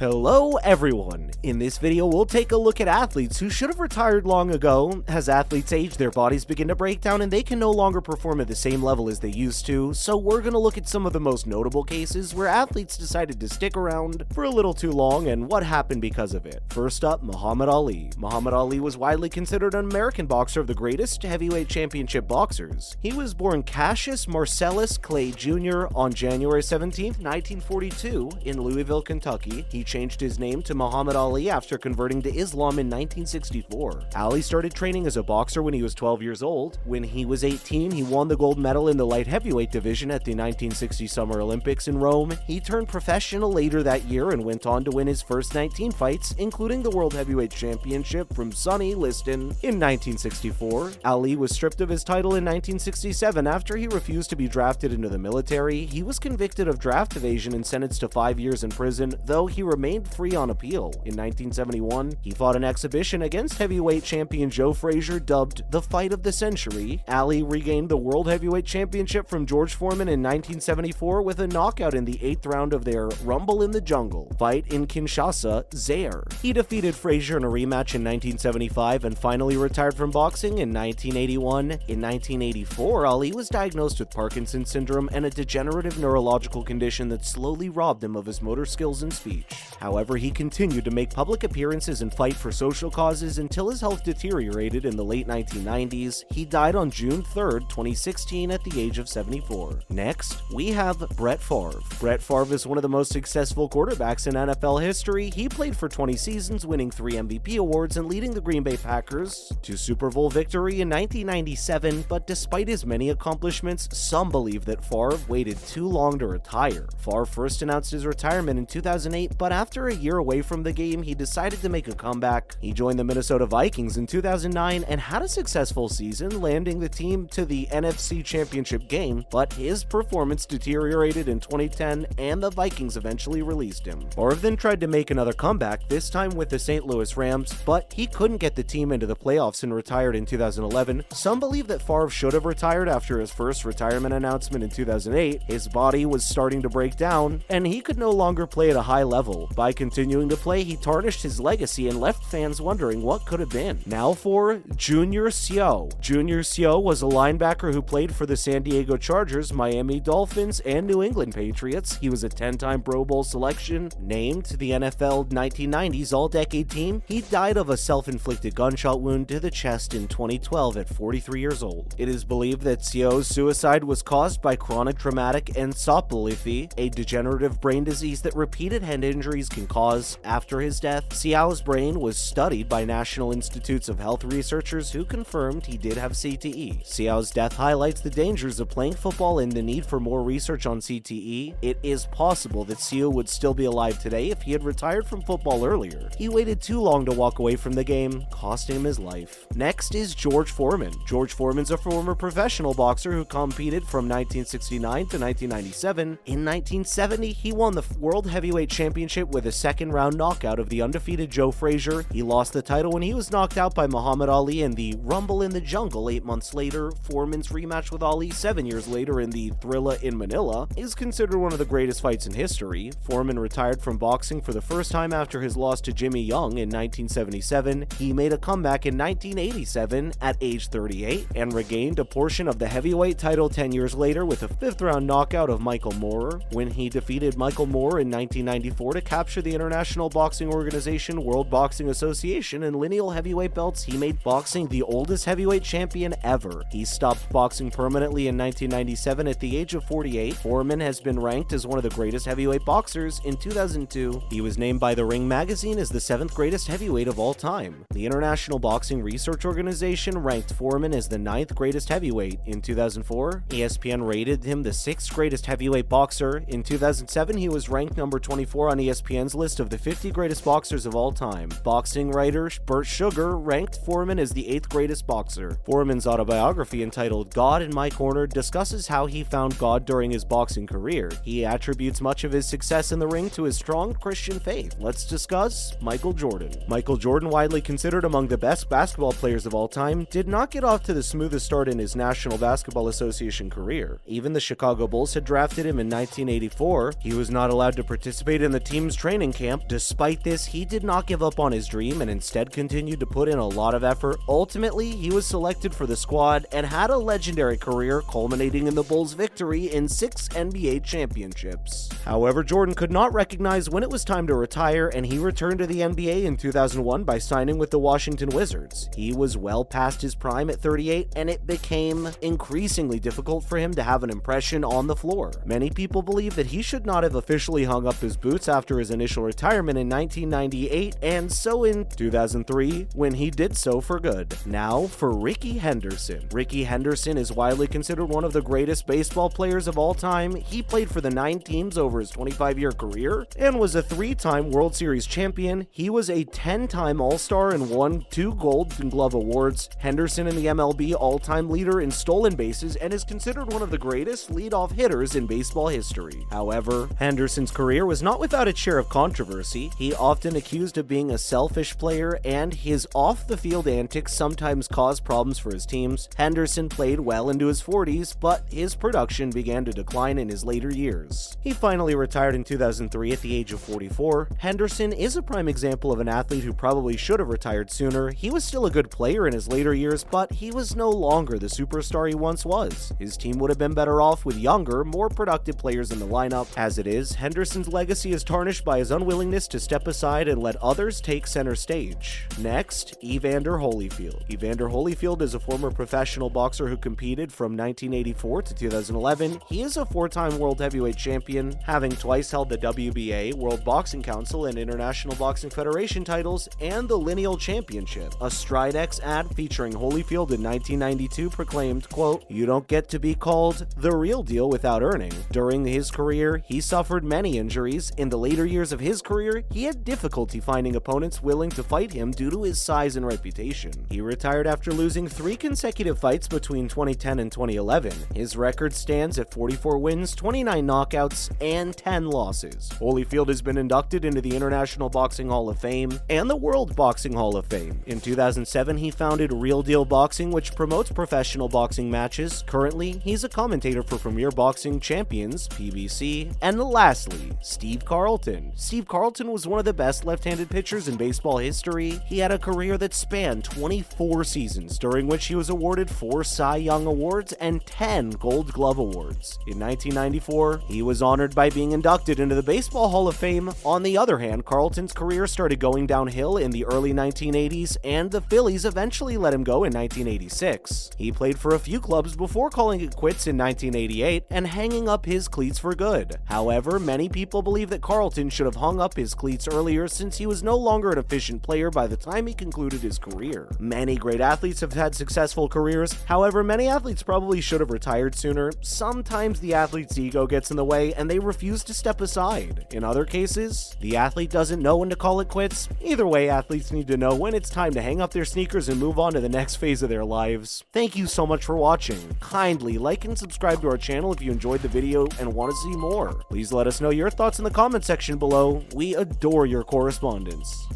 Hello everyone! In this video we'll take a look at athletes who should have retired long ago. As athletes age, their bodies begin to break down and they can no longer perform at the same level as they used to, so we're gonna look at some of the most notable cases where athletes decided to stick around for a little too long and what happened because of it. First up, Muhammad Ali. Muhammad Ali was widely considered an American boxer of the greatest heavyweight championship boxers. He was born Cassius Marcellus Clay Jr. on January 17, 1942 in Louisville, Kentucky. He changed his name to Muhammad Ali after converting to Islam in 1964. Ali started training as a boxer when he was 12 years old. When he was 18, he won the gold medal in the light heavyweight division at the 1960 Summer Olympics in Rome. He turned professional later that year and went on to win his first 19 fights, including the World Heavyweight Championship from Sonny Liston in 1964. Ali was stripped of his title in 1967 after he refused to be drafted into the military. He was convicted of draft evasion and sentenced to 5 years in prison, though he remained free on appeal. In 1971, he fought an exhibition against heavyweight champion Joe Frazier, dubbed the Fight of the Century. Ali regained the World Heavyweight Championship from George Foreman in 1974 with a knockout in the 8th round of their Rumble in the Jungle fight in Kinshasa, Zaire. He defeated Frazier in a rematch in 1975 and finally retired from boxing in 1981. In 1984, Ali was diagnosed with Parkinson's syndrome and a degenerative neurological condition that slowly robbed him of his motor skills and speech. However, he continued to make public appearances and fight for social causes until his health deteriorated in the late 1990s. He died on June 3, 2016 at the age of 74. Next, we have Brett Favre. Brett Favre is one of the most successful quarterbacks in NFL history. He played for 20 seasons, winning 3 MVP awards and leading the Green Bay Packers to Super Bowl victory in 1997, but despite his many accomplishments, some believe that Favre waited too long to retire. Favre first announced his retirement in 2008, but after a year away from the game, he decided to make a comeback. He joined the Minnesota Vikings in 2009 and had a successful season, landing the team to the NFC Championship game, but his performance deteriorated in 2010 and the Vikings eventually released him. Favre then tried to make another comeback, this time with the St. Louis Rams, but he couldn't get the team into the playoffs and retired in 2011. Some believe that Favre should have retired after his first retirement announcement in 2008. His body was starting to break down, and he could no longer play at a high level. By continuing to play, he tarnished his legacy and left fans wondering what could have been. Now for Junior Seau. Junior Seau was a linebacker who played for the San Diego Chargers, Miami Dolphins, and New England Patriots. He was a 10-time Pro Bowl selection, named to the NFL 1990s All-Decade Team. He died of a self-inflicted gunshot wound to the chest in 2012 at 43 years old. It is believed that Seau's suicide was caused by chronic traumatic encephalopathy, a degenerative brain disease that repeated head injuries can cause. After his death, Seau's brain was studied by National Institutes of Health researchers who confirmed he did have CTE. Seau's death highlights the dangers of playing football and the need for more research on CTE. It is possible that Seau would still be alive today if he had retired from football earlier. He waited too long to walk away from the game, costing him his life. Next is George Foreman. George Foreman's a former professional boxer who competed from 1969 to 1997. In 1970, he won the World Heavyweight Championship with a second-round knockout of the undefeated Joe Frazier. He lost the title when he was knocked out by Muhammad Ali in the Rumble in the Jungle 8 months later. Foreman's rematch with Ali 7 years later in the Thrilla in Manila is considered one of the greatest fights in history. Foreman retired from boxing for the first time after his loss to Jimmy Young in 1977. He made a comeback in 1987 at age 38 and regained a portion of the heavyweight title 10 years later with a 5th-round knockout of Michael Moorer. When he defeated Michael Moorer in 1994 to capture the International Boxing Organization, World Boxing Association, and lineal heavyweight belts, he made boxing the oldest heavyweight champion ever. He stopped boxing permanently in 1997 at the age of 48. Foreman has been ranked as one of the greatest heavyweight boxers. In 2002, he was named by The Ring magazine as the 7th greatest heavyweight of all time. The International Boxing Research Organization ranked Foreman as the 9th greatest heavyweight. In 2004, ESPN rated him the 6th greatest heavyweight boxer. In 2007, he was ranked number 24 on ESPN's list of the 50 greatest boxers of all time. Boxing writer Bert Sugar ranked Foreman as the 8th greatest boxer. Foreman's autobiography entitled God in My Corner discusses how he found God during his boxing career. He attributes much of his success in the ring to his strong Christian faith. Let's discuss Michael Jordan. Michael Jordan, widely considered among the best basketball players of all time, did not get off to the smoothest start in his National Basketball Association career. Even the Chicago Bulls had drafted him in 1984. He was not allowed to participate in the team's training camp. Despite this, he did not give up on his dream and instead continued to put in a lot of effort. Ultimately, he was selected for the squad and had a legendary career culminating in the Bulls' victory in 6 NBA championships. However, Jordan could not recognize when it was time to retire, and he returned to the NBA in 2001 by signing with the Washington Wizards. He was well past his prime at 38, and it became increasingly difficult for him to have an impression on the floor. Many people believe that he should not have officially hung up his boots after his initial retirement in 1998, and so in 2003, when he did so for good. Now for Rickey Henderson. Rickey Henderson is widely considered one of the greatest baseball players of all time. He played for the 9 teams over his 25-year career and was a 3-time World Series champion. He was a 10-time All-Star and won 2 Golden Glove awards. Henderson in the MLB all-time leader in stolen bases and is considered one of the greatest leadoff hitters in baseball history. However, Henderson's career was not without its share of controversy. He often accused of being a selfish player, and his off-the-field antics sometimes caused problems for his teams. Henderson played well into his 40s, but his production began to decline in his later years. He finally retired in 2003 at the age of 44. Henderson is a prime example of an athlete who probably should have retired sooner. He was still a good player in his later years, but he was no longer the superstar he once was. His team would have been better off with younger, more productive players in the lineup. As it is, Henderson's legacy is tarnished by his unwillingness to step aside and let others take center stage. Next, Evander Holyfield. Evander Holyfield is a former professional boxer who competed from 1984 to 2011. He is a 4-time world heavyweight champion, having twice held the WBA, World Boxing Council, and International Boxing Federation titles, and the Lineal Championship. A Stridex ad featuring Holyfield in 1992 proclaimed, quote, "You don't get to be called the real deal without earning." During his career, he suffered many injuries. In the later years of his career, he had difficulty finding opponents willing to fight him due to his size and reputation. He retired after losing 3 consecutive fights between 2010 and 2011. His record stands at 44 wins, 29 knockouts, and 10 losses. Holyfield has been inducted into the International Boxing Hall of Fame and the World Boxing Hall of Fame. In 2007, he founded Real Deal Boxing, which promotes professional boxing matches. Currently, he's a commentator for Premier Boxing Champions, PBC. And lastly, Steve Carlton. Steve Carlton was one of the best left-handed pitchers in baseball history. He had a career that spanned 24 seasons, during which he was awarded 4 Cy Young Awards and 10 Gold Glove Awards. In 1994, he was honored by being inducted into the Baseball Hall of Fame. On the other hand, Carlton's career started going downhill in the early 1980s, and the Phillies eventually let him go in 1986. He played for a few clubs before calling it quits in 1988 and hanging up his cleats for good. However, many people believe that Carlton should have hung up his cleats earlier, since he was no longer an efficient player by the time he concluded his career. Many great athletes have had successful careers. However, many athletes probably should have retired sooner. Sometimes the athlete's ego gets in the way and they refuse to step aside. In other cases, the athlete doesn't know when to call it quits. Either way, athletes need to know when it's time to hang up their sneakers and move on to the next phase of their lives. Thank you so much for watching. Kindly like and subscribe to our channel if you enjoyed the video and want to see more. Please let us know your thoughts in the comment section below. We adore your correspondence.